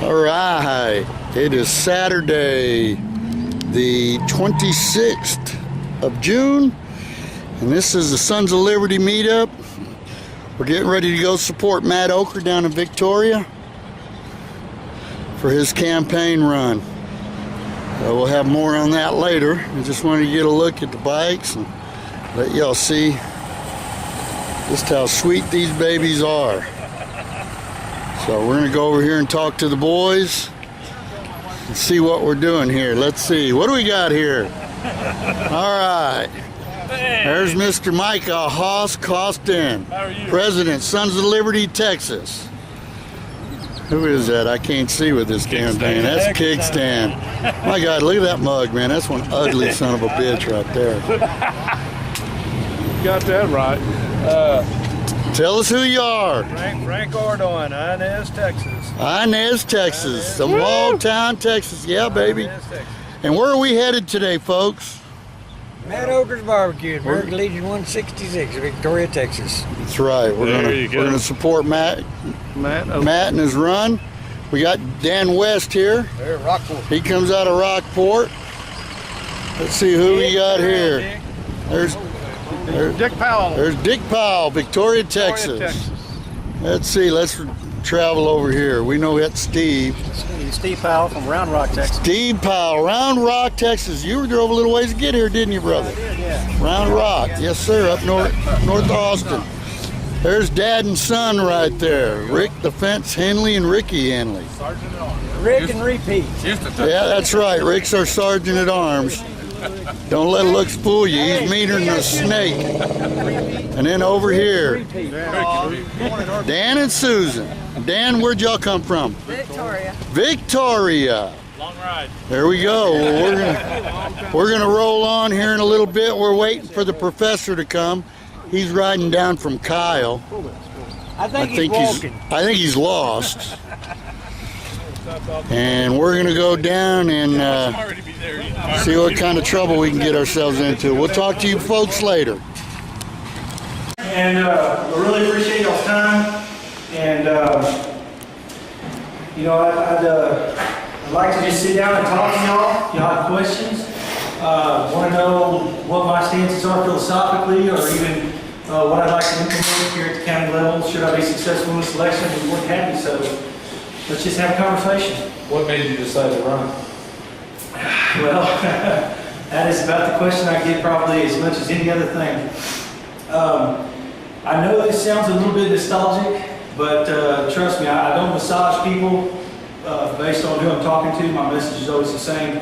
All right, it is Saturday, the 26th of June, and this is the Sons of Liberty meetup. We're getting ready to go support Matt Ocker down in Victoria for his campaign run. We'll have more on that later. I just wanted to get a look at the bikes and let y'all see just how sweet these babies are. So we're gonna go over here and talk to the boys and see what we're doing here. Let's see, what do we got here? All right, there's Mr. Micah Haas-Costin, President, Sons of Liberty, Texas. Who is that? I can't see with this campaign. That's a kickstand. My God, look at that mug, man. That's one ugly son of a bitch right there. You got that right. Tell us who you are. Frank Ordon, Inez, Texas. Inez, Texas. Small town, Texas. Yeah, baby. And where are we headed today, folks? Matt Ocker's Barbecue, American Legion 166, Victoria, Texas. That's right. We're gonna support Matt and his run. We got Dan West here. There, Rockport. He comes out of Rockport. Let's see who we got here. There's Dick Powell. There's Dick Powell, Victoria, Texas. Let's see. Let's travel over here. We know that's Steve. Steve Powell from Round Rock, Texas. Steve Powell, Round Rock, Texas. You drove a little ways to get here, didn't you, brother? I did, yeah. Round Rock, yes, sir, up north Austin. There's Dad and son right there. Rick the Fence Henley and Ricky Henley. Rick and repeat. Yeah, that's right. Rick's our sergeant at arms. Don't let looks fool you. He's meaner than a snake. And then over here, Dan and Susan. Dan, where'd y'all come from? Victoria. Victoria. Long ride. There we go. Well, we're gonna roll on here in a little bit. We're waiting for the professor to come. He's riding down from Kyle. I think he's lost. And we're gonna go down and see what kind of trouble we can get ourselves into. We'll talk to you folks later. And I really appreciate y'all's time. And you know, I'd like to just sit down and talk to y'all. If y'all have questions, want to know what my stances are philosophically, or even what I'd like to implement here at the county level. Should I be successful in this election, I'd be more than happy. So let's just have a conversation. What made you decide to run? Well, that is about the question I get probably as much as any other thing. I know this sounds a little bit nostalgic, but trust me, I don't massage people based on who I'm talking to. My message is always the same.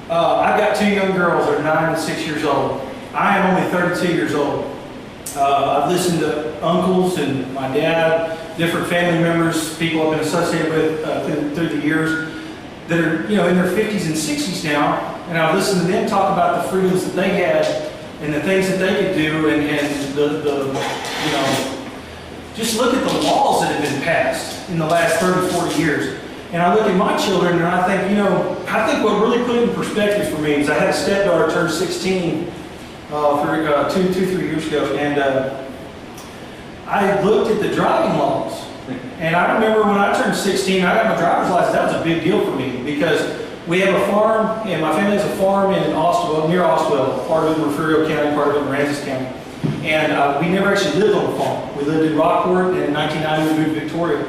I've got two young girls that are 9 and 6 years old. I am only 32 years old. I've listened to uncles and my dad, different family members, people I've been associated with through the years that are, you know, in their 50s and 60s now, and I've listened to them talk about the freedoms that they had and the things that they could do, and the you know, just look at the laws that have been passed in the last 30, 40 years. And I look at my children and I think, you know, I think what really put it in perspective for me is I had a stepdaughter turn 16 two, 3 years ago, and I looked at the driving laws. And I remember when I turned 16, I got my driver's license. That was a big deal for me because we have a farm, and my family has a farm in Austell, near Austell, part of it in Refugio County, part of it in Aransas County. And we never actually lived on the farm. We lived in Rockport, and in 1990 we moved to Victoria.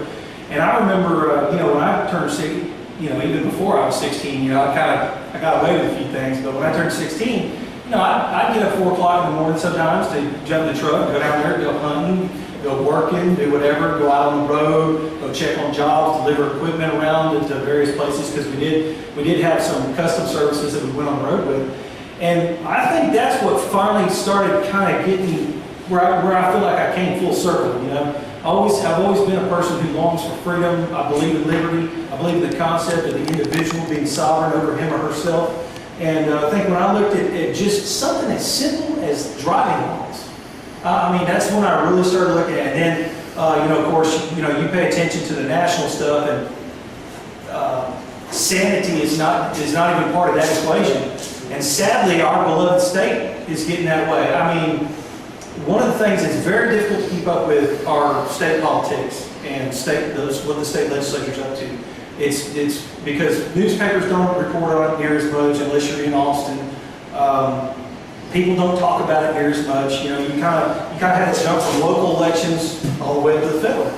And I remember, you know, when I turned 16, you know, even before I was 16, you know, I got away with a few things. But when I turned 16, you know, I'd get up 4 o'clock in the morning sometimes to jump in the truck, go down there, go hunting, go working, do whatever, go out on the road, go check on jobs, deliver equipment around into various places, because we did have some custom services that we went on the road with. And I think that's what finally started kind of getting where I feel like I came full circle, you know. I've always been a person who longs for freedom. I believe in liberty. I believe in the concept of the individual being sovereign over him or herself. And I think when I looked at just something as simple as driving laws, I mean, that's when I really started looking at it. And then, you know, of course, you know, you pay attention to the national stuff, and sanity is not even part of that equation. And sadly, our beloved state is getting that way. I mean, one of the things that's very difficult to keep up with are state politics and what the state legislature's up to. It's because newspapers don't report on it near as much unless you're in Austin. People don't talk about it near as much. You know, you kind of have to jump from local elections all the way up to the federal.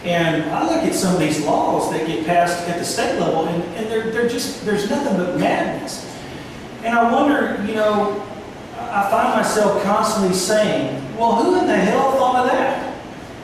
And I look at some of these laws that get passed at the state level, and they're just, there's nothing but madness. And I wonder, you know, I find myself constantly saying, well, who in the hell thought of that?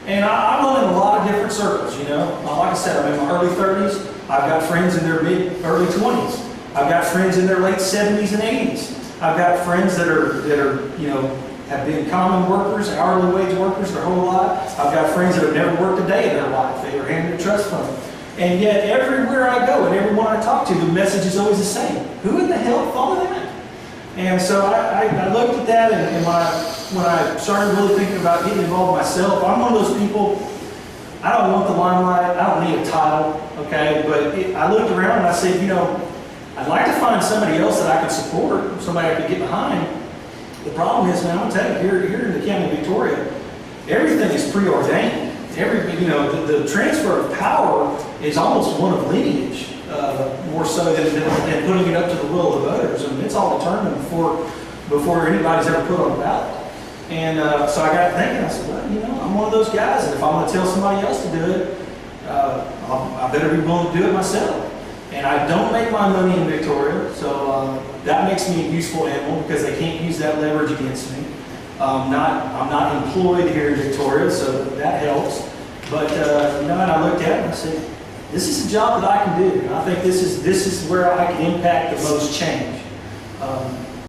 And I run in a lot of different circles, you know. Like I said, I'm in my early 30s. I've got friends in their early 20s. I've got friends in their late 70s and 80s. I've got friends that are, you know, have been common workers, hourly wage workers their whole life. I've got friends that have never worked a day in their life. They were handed a trust fund. And yet, everywhere I go and everyone I talk to, the message is always the same. Who in the hell thought of that? And so I looked at that, and when I started really thinking about getting involved myself, I'm one of those people, I don't want the limelight, I don't need a title, okay? But I looked around and I said, you know, I'd like to find somebody else that I could support, somebody I could get behind. The problem is, man, I'm going to tell you, here in the county of Victoria, everything is preordained. You know, the transfer of power is almost one of lineage, more so than putting it up to the will of the voters. I mean, it's all determined before anybody's ever put on a ballot. And so I got thinking, I said, well, you know, I'm one of those guys, and if I'm going to tell somebody else to do it, I better be willing to do it myself. And I don't make my money in Victoria, so that makes me a useful animal because they can't use that leverage against me. I'm not employed here in Victoria, so that helps. But you know, and I looked at it and I said, this is a job that I can do. And I think this is where I can impact the most change.